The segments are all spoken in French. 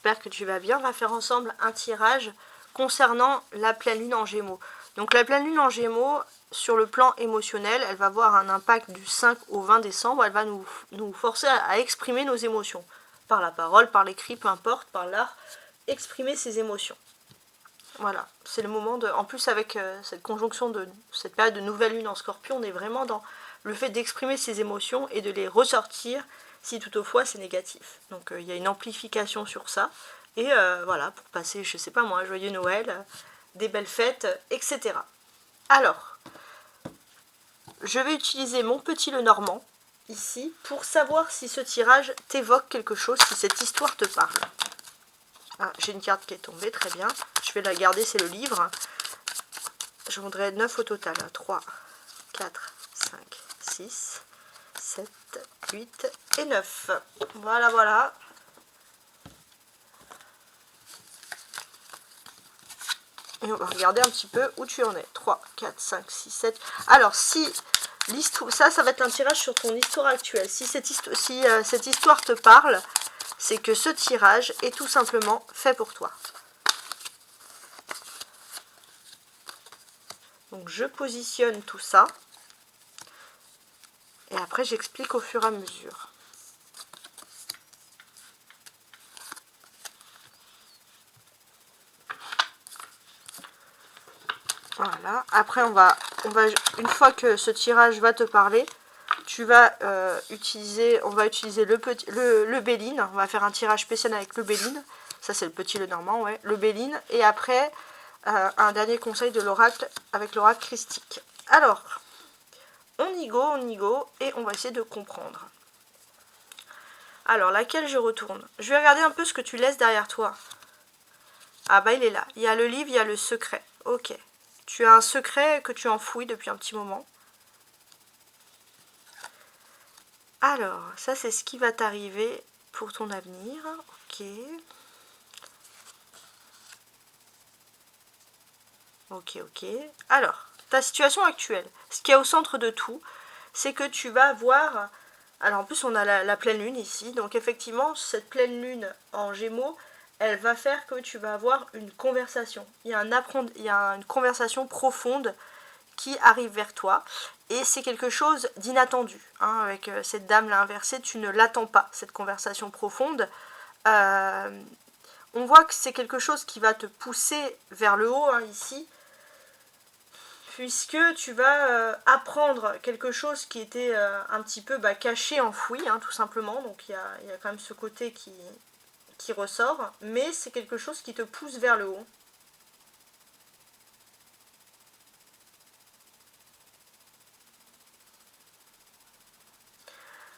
j'espère que tu vas bien. On va faire ensemble un tirage concernant la pleine lune en Gémeaux. Donc la pleine lune en Gémeaux, sur le plan émotionnel, elle va avoir un impact du 5 au 20 décembre. Elle va nous forcer à exprimer nos émotions. Par la parole, par l'écrit, peu importe, par l'art. Exprimer ses émotions. Voilà, c'est le moment de... En plus avec cette conjonction de cette période de nouvelle lune en Scorpion, on est vraiment dans le fait d'exprimer ses émotions et de les ressortir si toutefois c'est négatif. Donc il y a une amplification sur ça. Et voilà, pour passer, je sais pas moi, un joyeux Noël, des belles fêtes, etc. Alors, je vais utiliser mon petit Lenormand, ici, pour savoir si ce tirage t'évoque quelque chose, si cette histoire te parle. Ah, j'ai une carte qui est tombée, très bien. Je vais la garder, c'est le livre. Je voudrais 9 au total. 3, 4, 5, 6, 7, 8 et 9. Voilà, voilà. Et on va regarder un petit peu où tu en es. 3, 4, 5, 6, 7. Alors, si l'histoire... Ça va être un tirage sur ton histoire actuelle. Si cette histoire te parle, c'est que ce tirage est tout simplement fait pour toi. Donc je positionne tout ça. Et après j'explique au fur et à mesure. Voilà. Après on va une fois que ce tirage va te parler, on va utiliser le Béline. On va faire un tirage spécial avec le Béline. Ça c'est le petit Lenormand, ouais. Le Béline. Et après, un dernier conseil de l'oracle avec l'oracle christique. Alors, on y go, et on va essayer de comprendre. Alors, laquelle je retourne? Je vais regarder un peu ce que tu laisses derrière toi. Ah bah il est là. Il y a le livre, il y a le secret. Ok. Tu as un secret que tu enfouis depuis un petit moment. Alors, ça c'est ce qui va t'arriver pour ton avenir. Ok. Ok. Alors, ta situation actuelle. Ce qui est au centre de tout, c'est que tu vas avoir... Alors en plus on a la pleine lune ici. Donc effectivement, cette pleine lune en Gémeaux, elle va faire que tu vas avoir une conversation. Il y a une conversation profonde qui arrive vers toi. Et c'est quelque chose d'inattendu. Hein, avec cette dame là inversée, tu ne l'attends pas, cette conversation profonde. On voit que c'est quelque chose qui va te pousser vers le haut, hein, ici. Puisque tu vas apprendre quelque chose qui était un petit peu caché, enfoui, hein, tout simplement. Donc il y a quand même ce côté qui ressort. Mais c'est quelque chose qui te pousse vers le haut.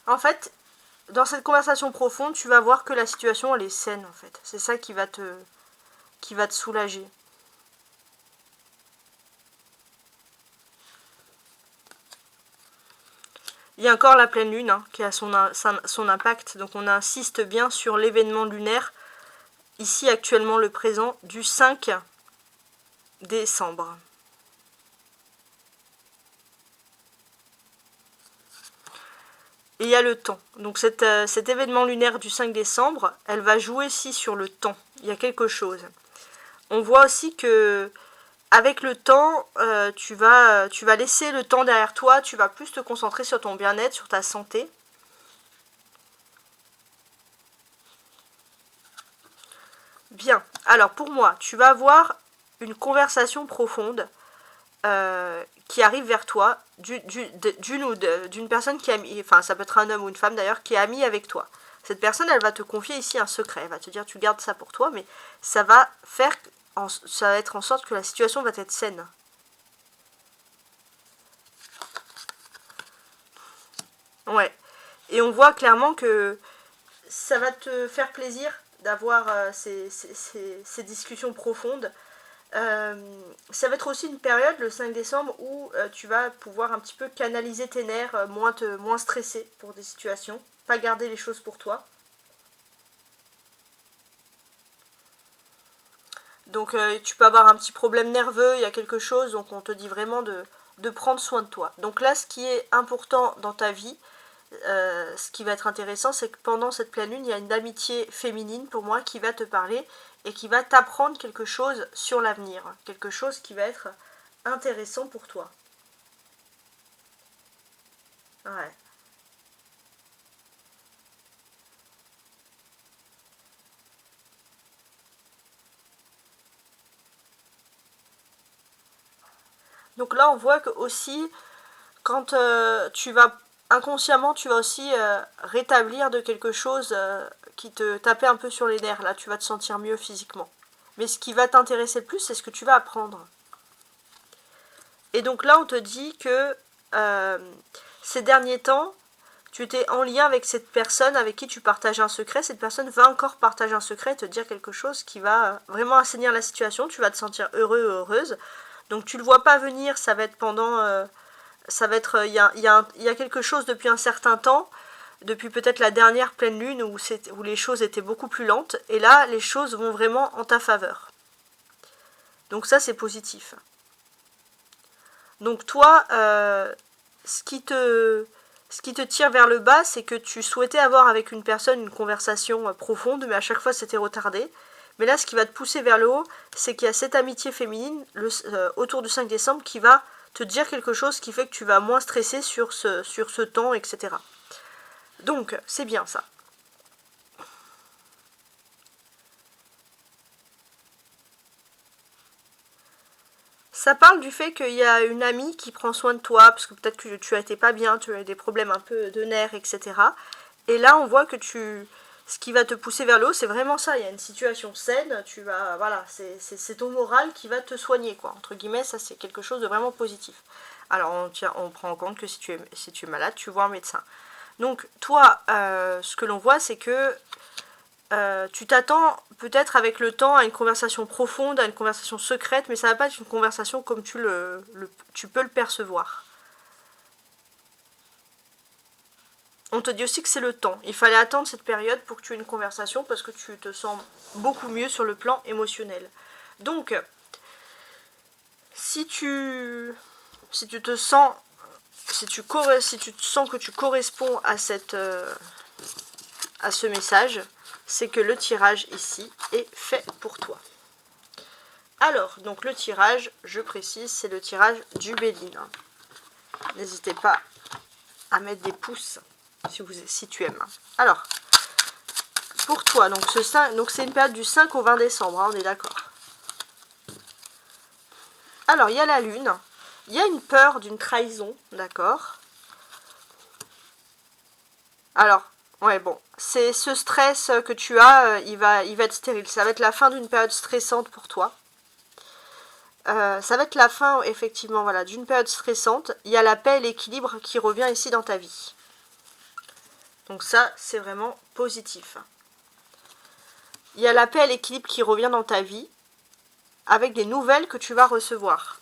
En fait, dans cette conversation profonde, tu vas voir que la situation, elle est saine, en fait. C'est ça qui va te soulager. Il y a encore la pleine lune, hein, qui a son impact. Donc on insiste bien sur l'événement lunaire, ici actuellement le présent, du 5 décembre. Et il y a le temps. Donc cet événement lunaire du 5 décembre, elle va jouer ici sur le temps. Il y a quelque chose. On voit aussi que avec le temps, tu vas laisser le temps derrière toi, tu vas plus te concentrer sur ton bien-être, sur ta santé. Bien, alors pour moi, tu vas avoir une conversation profonde qui arrive vers toi, d'une personne qui est amie, enfin ça peut être un homme ou une femme d'ailleurs, qui est amie avec toi. Cette personne, elle va te confier ici un secret, elle va te dire tu gardes ça pour toi, mais ça va être en sorte que la situation va être saine. Ouais. Et on voit clairement que ça va te faire plaisir d'avoir ces discussions profondes. Ça va être aussi une période, le 5 décembre, où tu vas pouvoir un petit peu canaliser tes nerfs, moins stressé pour des situations. Pas garder les choses pour toi. Donc tu peux avoir un petit problème nerveux, il y a quelque chose, donc on te dit vraiment de prendre soin de toi. Donc là, ce qui est important dans ta vie, ce qui va être intéressant, c'est que pendant cette pleine lune, il y a une amitié féminine pour moi qui va te parler et qui va t'apprendre quelque chose sur l'avenir, quelque chose qui va être intéressant pour toi. Ouais. Donc là, on voit que aussi, quand tu vas inconsciemment, tu vas aussi rétablir de quelque chose qui te tapait un peu sur les nerfs. Là, tu vas te sentir mieux physiquement. Mais ce qui va t'intéresser le plus, c'est ce que tu vas apprendre. Et donc là, on te dit que ces derniers temps, tu étais en lien avec cette personne avec qui tu partages un secret. Cette personne va encore partager un secret et te dire quelque chose qui va vraiment assainir la situation. Tu vas te sentir heureux ou heureuse. Donc tu le vois pas venir, ça va être pendant... il y a quelque chose depuis un certain temps, depuis peut-être la dernière pleine lune où les choses étaient beaucoup plus lentes. Et là, les choses vont vraiment en ta faveur. Donc ça, c'est positif. Donc toi, ce qui te tire vers le bas, c'est que tu souhaitais avoir avec une personne une conversation profonde, mais à chaque fois c'était retardé. Mais là, ce qui va te pousser vers le haut, c'est qu'il y a cette amitié féminine autour du 5 décembre qui va te dire quelque chose qui fait que tu vas moins stresser sur ce temps, etc. Donc, c'est bien ça. Ça parle du fait qu'il y a une amie qui prend soin de toi, parce que peut-être que tu n'étais pas bien, tu as des problèmes un peu de nerfs, etc. Et là, on voit que ce qui va te pousser vers le haut, c'est vraiment ça. Il y a une situation saine, voilà, c'est ton moral qui va te soigner, quoi. Entre guillemets, ça c'est quelque chose de vraiment positif. Alors, on prend en compte que si tu es malade, tu vois un médecin. Donc, toi, ce que l'on voit, c'est que tu t'attends peut-être avec le temps à une conversation profonde, à une conversation secrète, mais ça va pas être une conversation comme tu peux le percevoir. On te dit aussi que c'est le temps. Il fallait attendre cette période pour que tu aies une conversation parce que tu te sens beaucoup mieux sur le plan émotionnel. Donc, si tu te sens que tu corresponds à ce message, c'est que le tirage ici est fait pour toi. Alors, donc le tirage, je précise, c'est le tirage du Béline. N'hésitez pas à mettre des pouces si tu aimes. Alors, pour toi, donc c'est une période du 5 au 20 décembre, hein, on est d'accord. Alors, il y a la lune, il y a une peur d'une trahison, d'accord. Alors, ouais, bon, c'est ce stress que tu as, il va être stérile. Ça va être la fin d'une période stressante pour toi. Ça va être la fin, effectivement, voilà, d'une période stressante. Il y a la paix et l'équilibre qui revient ici dans ta vie. Donc ça, c'est vraiment positif. Il y a la paix et l'équilibre qui revient dans ta vie avec des nouvelles que tu vas recevoir.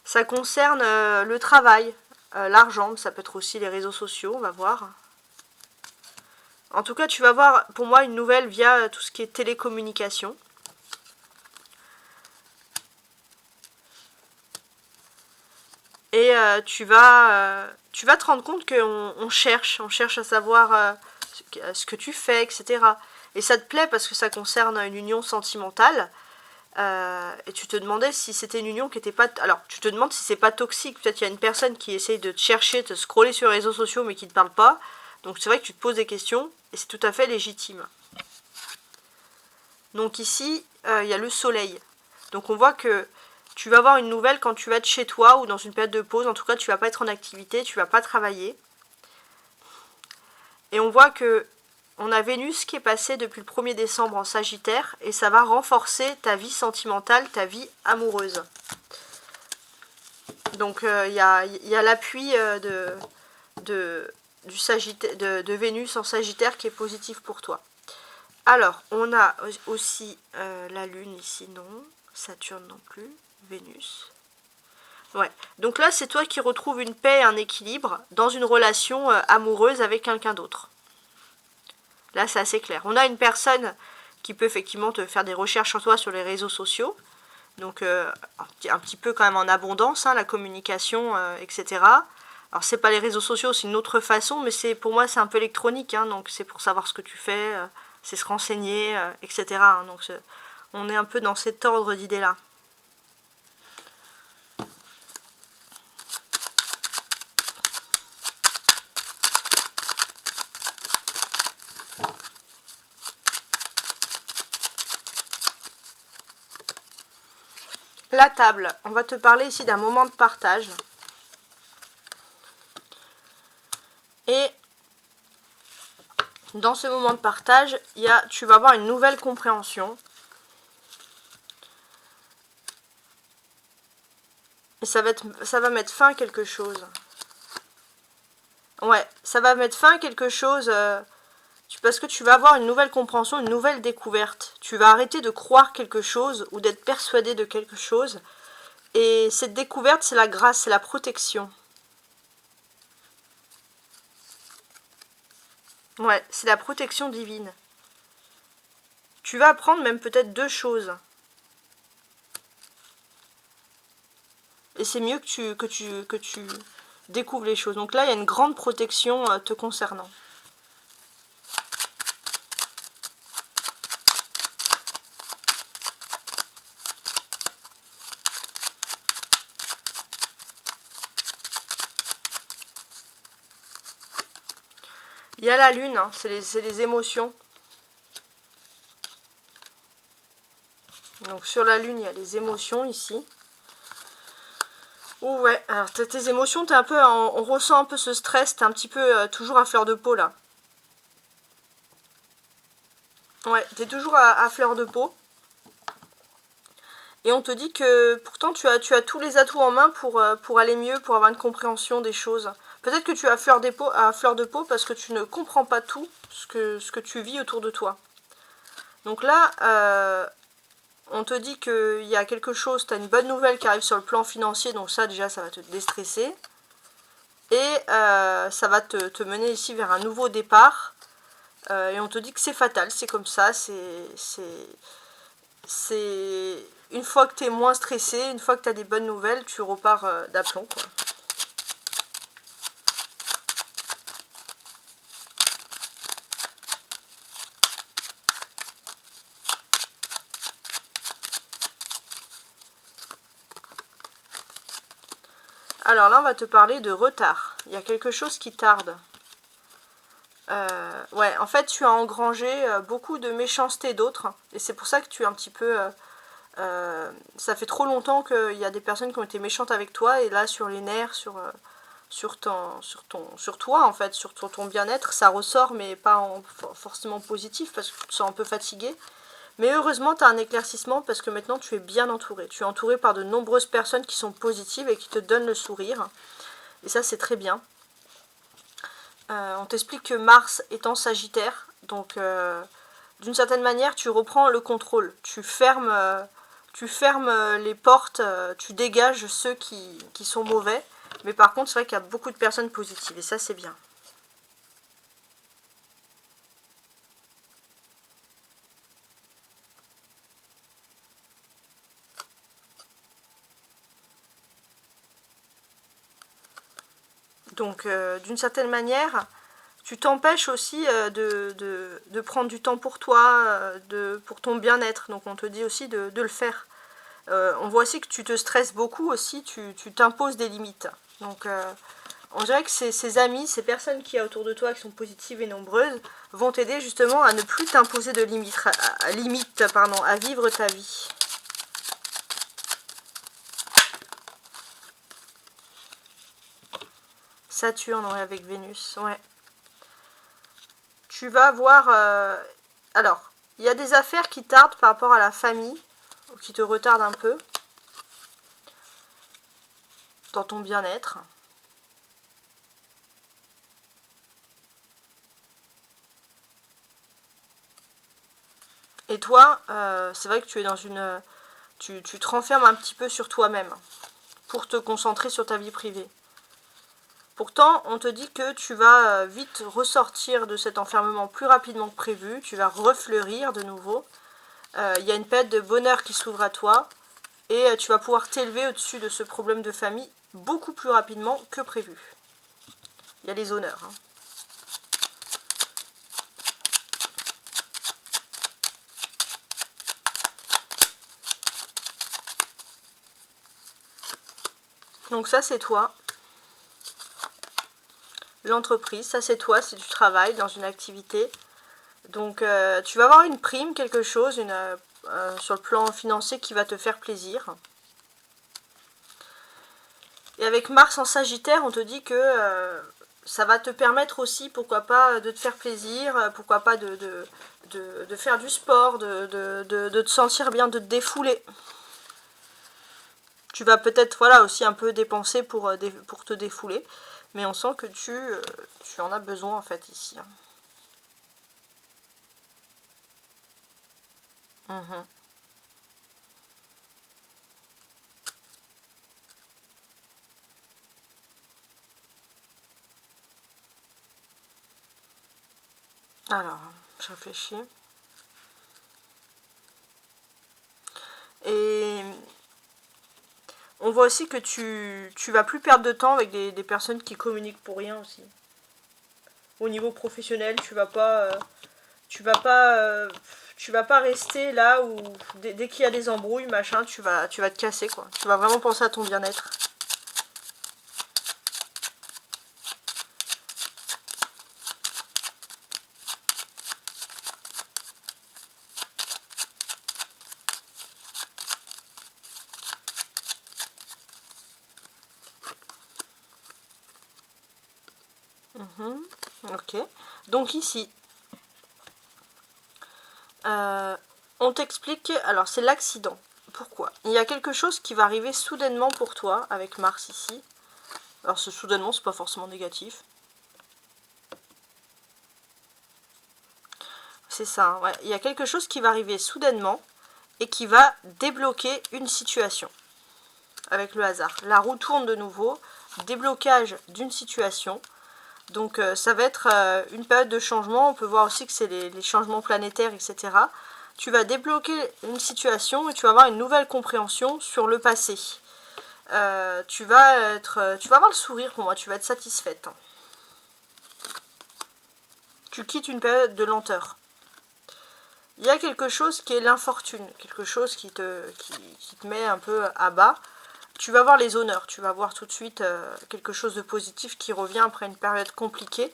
Ça concerne le travail, l'argent, ça peut être aussi les réseaux sociaux, on va voir. En tout cas, tu vas voir, pour moi, une nouvelle via tout ce qui est télécommunication. Et tu vas te rendre compte qu'on cherche à savoir ce que tu fais, etc. Et ça te plaît parce que ça concerne une union sentimentale. Et tu te demandais si c'était une union qui n'était pas... Alors, tu te demandes si c'est pas toxique. Peut-être qu'il y a une personne qui essaye de te chercher, de te scroller sur les réseaux sociaux, mais qui ne te parle pas. Donc c'est vrai que tu te poses des questions, et c'est tout à fait légitime. Donc ici, il y a le soleil. Donc on voit que tu vas avoir une nouvelle quand tu vas être chez toi ou dans une période de pause. En tout cas, tu vas pas être en activité, tu vas pas travailler. Et on voit que on a Vénus qui est passée depuis le 1er décembre en Sagittaire et ça va renforcer ta vie sentimentale, ta vie amoureuse. Donc il y a l'appui de Vénus en Sagittaire qui est positif pour toi. Alors, on a aussi la Lune ici, non. Saturne non plus. Vénus. Ouais. Donc là, c'est toi qui retrouves une paix et un équilibre dans une relation amoureuse avec quelqu'un d'autre. Là, c'est assez clair. On a une personne qui peut effectivement te faire des recherches sur toi sur les réseaux sociaux. Donc, un petit peu quand même en abondance, hein, la communication, etc. Alors c'est pas les réseaux sociaux, c'est une autre façon, mais c'est pour moi c'est un peu électronique, hein, donc c'est pour savoir ce que tu fais, c'est se renseigner, etc. Hein, donc on est un peu dans cet ordre d'idées-là. La table, on va te parler ici d'un moment de partage. Et dans ce moment de partage, tu vas avoir une nouvelle compréhension. Et ça va mettre fin à quelque chose. Ouais, ça va mettre fin à quelque chose parce que tu vas avoir une nouvelle compréhension, une nouvelle découverte. Tu vas arrêter de croire quelque chose ou d'être persuadé de quelque chose. Et cette découverte, c'est la grâce, c'est la protection. Ouais, c'est la protection divine. Tu vas apprendre même peut-être 2 choses. Et c'est mieux que tu découvres les choses. Donc là, il y a une grande protection te concernant. Il y a la lune, hein, c'est les émotions. Donc sur la lune, il y a les émotions ici. Ouh ouais, alors tes émotions, t'es un peu, on ressent un peu ce stress, t'es un petit peu toujours à fleur de peau là. Ouais, t'es toujours à fleur de peau. Et on te dit que pourtant tu as tous les atouts en main pour aller mieux, pour avoir une compréhension des choses. Peut-être que tu as fleur de peau parce que tu ne comprends pas tout ce que tu vis autour de toi. Donc là, on te dit qu'il y a quelque chose, tu as une bonne nouvelle qui arrive sur le plan financier, donc ça déjà ça va te déstresser. Et ça va te mener ici vers un nouveau départ. Et on te dit que c'est fatal, c'est comme ça, c'est une fois que tu es moins stressé, une fois que tu as des bonnes nouvelles, tu repars d'aplomb, quoi. Alors là, on va te parler de retard. Il y a quelque chose qui tarde. Ouais, en fait, tu as engrangé beaucoup de méchanceté d'autres. Et c'est pour ça que tu es un petit peu... ça fait trop longtemps qu'il y a des personnes qui ont été méchantes avec toi. Et là, sur les nerfs, sur toi, en fait, sur ton bien-être, ça ressort, mais pas forcément positif, parce que tu te sens un peu fatigué. Mais heureusement, tu as un éclaircissement parce que maintenant, tu es bien entouré. Tu es entouré par de nombreuses personnes qui sont positives et qui te donnent le sourire. Et ça, c'est très bien. On t'explique que Mars est en Sagittaire. Donc, d'une certaine manière, tu reprends le contrôle. Tu fermes les portes, tu dégages ceux qui sont mauvais. Mais par contre, c'est vrai qu'il y a beaucoup de personnes positives. Et ça, c'est bien. Donc, d'une certaine manière, tu t'empêches aussi de prendre du temps pour toi, pour ton bien-être. Donc, on te dit aussi de le faire. On voit aussi que tu te stresses beaucoup aussi, tu t'imposes des limites. Donc, on dirait que ces amis, ces personnes qui y a autour de toi, qui sont positives et nombreuses, vont t'aider justement à ne plus t'imposer de limites, à vivre ta vie. Saturne, ouais, avec Vénus, ouais. Tu vas voir... alors, il y a des affaires qui tardent par rapport à la famille, ou qui te retardent un peu, dans ton bien-être. Et toi, c'est vrai que tu es dans une... Tu te renfermes un petit peu sur toi-même, pour te concentrer sur ta vie privée. Pourtant, on te dit que tu vas vite ressortir de cet enfermement plus rapidement que prévu. Tu vas refleurir de nouveau. Il y a une période de bonheur qui s'ouvre à toi. Et tu vas pouvoir t'élever au-dessus de ce problème de famille beaucoup plus rapidement que prévu. Il y a les honneurs. Hein. Donc ça c'est toi. L'entreprise, ça c'est toi si tu travailles dans une activité. Donc tu vas avoir une prime, quelque chose, sur le plan financier qui va te faire plaisir. Et avec Mars en Sagittaire, on te dit que ça va te permettre aussi, pourquoi pas, de te faire plaisir, pourquoi pas de faire du sport, de te sentir bien, de te défouler. Tu vas peut-être voilà, aussi un peu dépenser pour te défouler, mais on sent que tu en as besoin en fait ici. Mmh. Alors, je réfléchis. Et on voit aussi que tu vas plus perdre de temps avec des personnes qui communiquent pour rien aussi. Au niveau professionnel, tu vas pas rester là où dès qu'il y a des embrouilles, machin, tu vas te casser quoi. Tu vas vraiment penser à ton bien-être. Ok. Donc ici, on t'explique, alors c'est l'accident. Pourquoi? Il y a quelque chose qui va arriver soudainement pour toi avec Mars ici. Alors ce soudainement, c'est pas forcément négatif. C'est ça, hein, ouais. Il y a quelque chose qui va arriver soudainement et qui va débloquer une situation. Avec le hasard. La roue tourne de nouveau, déblocage d'une situation. Donc ça va être une période de changement. On peut voir aussi que c'est les changements planétaires, etc. Tu vas débloquer une situation et tu vas avoir une nouvelle compréhension sur le passé. Tu vas avoir le sourire pour moi, tu vas être satisfaite. Tu quittes une période de lenteur. Il y a quelque chose qui est l'infortune, quelque chose qui te met un peu à bas. Tu vas voir les honneurs, tu vas voir tout de suite quelque chose de positif qui revient après une période compliquée.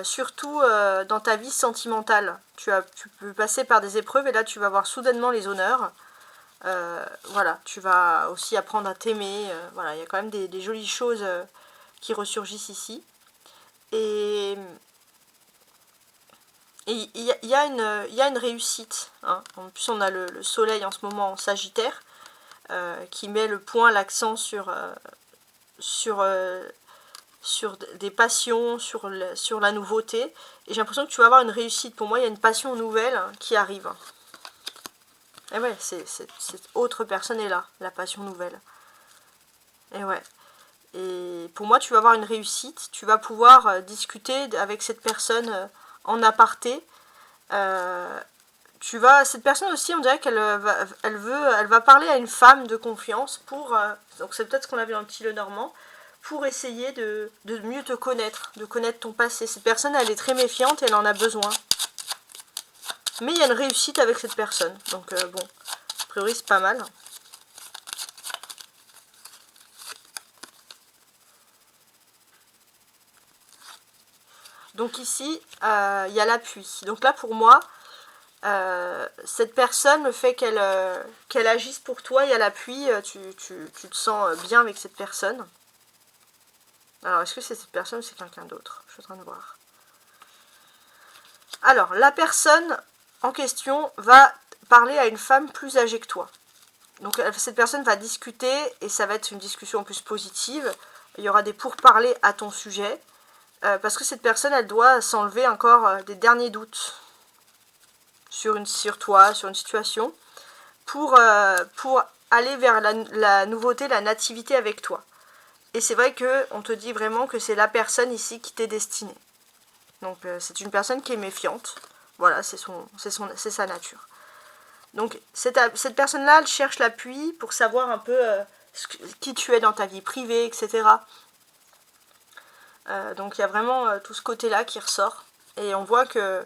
Surtout dans ta vie sentimentale. Tu peux passer par des épreuves et là tu vas voir soudainement les honneurs. Voilà, tu vas aussi apprendre à t'aimer. Voilà, il y a quand même des jolies choses qui ressurgissent ici. Et il y a une réussite. Hein. En plus, on a le soleil en ce moment en Sagittaire qui met le point, l'accent sur des passions, sur la nouveauté. Et j'ai l'impression que tu vas avoir une réussite. Pour moi, il y a une passion nouvelle qui arrive. Et ouais, cette autre personne est là, la passion nouvelle. Et ouais. Et pour moi, tu vas avoir une réussite. Tu vas pouvoir discuter avec cette personne en aparté. Cette personne aussi, on dirait qu'elle elle va parler à une femme de confiance pour... donc c'est peut-être ce qu'on avait dans le petit Lenormand. Pour essayer de mieux te connaître, de connaître ton passé. Cette personne, elle est très méfiante et elle en a besoin. Mais il y a une réussite avec cette personne. Donc bon, a priori c'est pas mal. Donc ici, il y a l'appui. Donc là pour moi, cette personne, le fait qu'elle agisse pour toi, il y a l'appui, tu te sens bien avec cette personne. Alors, est-ce que c'est cette personne ou c'est quelqu'un d'autre? Je suis en train de voir. Alors, la personne en question va parler à une femme plus âgée que toi. Donc, cette personne va discuter et ça va être une discussion en plus positive. Il y aura des pourparlers à ton sujet. Parce que cette personne, elle doit s'enlever encore des derniers doutes sur toi, sur une situation, pour aller vers la nouveauté, la nativité avec toi. Et c'est vrai qu'on te dit vraiment que c'est la personne ici qui t'est destinée. Donc c'est une personne qui est méfiante. Voilà, c'est sa nature. Donc cette personne-là, elle cherche l'appui pour savoir un peu qui tu es dans ta vie privée, etc. Donc il y a vraiment tout ce côté-là qui ressort. Et on voit que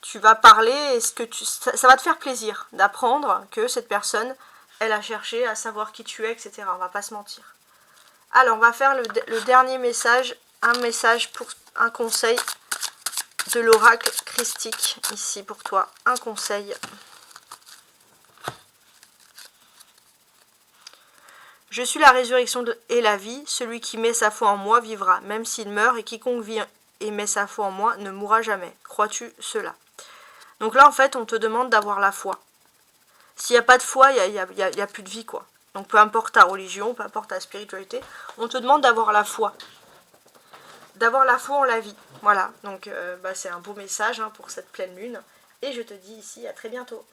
tu vas parler et ça va te faire plaisir d'apprendre que cette personne, elle a cherché à savoir qui tu es, etc. On va pas se mentir. Alors, on va faire le dernier message, un conseil de l'oracle christique, ici pour toi, un conseil. Je suis la résurrection et la vie, celui qui met sa foi en moi vivra, même s'il meurt, et quiconque vit et met sa foi en moi ne mourra jamais. Crois-tu cela? Donc là, en fait, on te demande d'avoir la foi. S'il n'y a pas de foi, il n'y a plus de vie, quoi. Donc peu importe ta religion, peu importe ta spiritualité, on te demande d'avoir la foi. D'avoir la foi en la vie. Voilà, donc c'est un beau message pour cette pleine lune. Et je te dis ici à très bientôt.